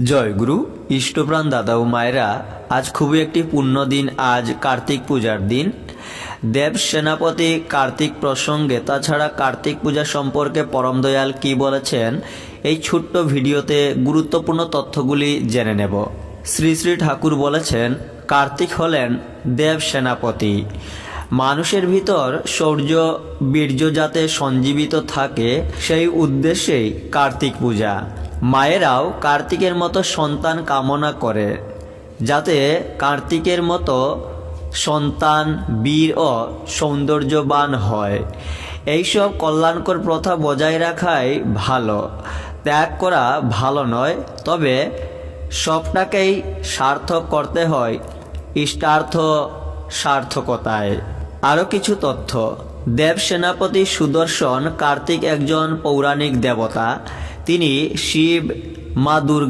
জয়গুরু ইষ্টপ্রাণ দাদা ও মায়েরা, আজ খুবই একটি পুণ্য দিন। আজ কার্তিক পূজার দিন। দেব সেনাপতি কার্তিক প্রসঙ্গে, তাছাড়া কার্তিক পূজা সম্পর্কে পরম দয়াল কি বলেছেন, এই ছোট্ট ভিডিওতে গুরুত্বপূর্ণ তথ্যগুলি জেনে নেব। শ্রী শ্রী ঠাকুর বলেছেন, কার্তিক হলেন দেব সেনাপতি। মানুষের ভিতর শৌর্য বীর্য যাতে সঞ্জীবিত থাকে, সেই উদ্দেশ্যেই কার্তিক পূজা। মায়েরাও কার্তিকের মতো সন্তান কামনা করে, যাতে কার্তিকের মতো সন্তান বীর ও সৌন্দর্যবান হয়। এইসব কল্যাণকর প্রথা বজায় রাখাই ভালো, ত্যাগ করা ভালো নয়। তবে সবটাকেই সার্থক করতে হয় ইষ্টার্থ সার্থকতায়। আরও কিছু তথ্য। দেব সেনাপতি সুদর্শন কার্তিক একজন পৌরাণিক দেবতা। তিনি শিব, মা দুর্গা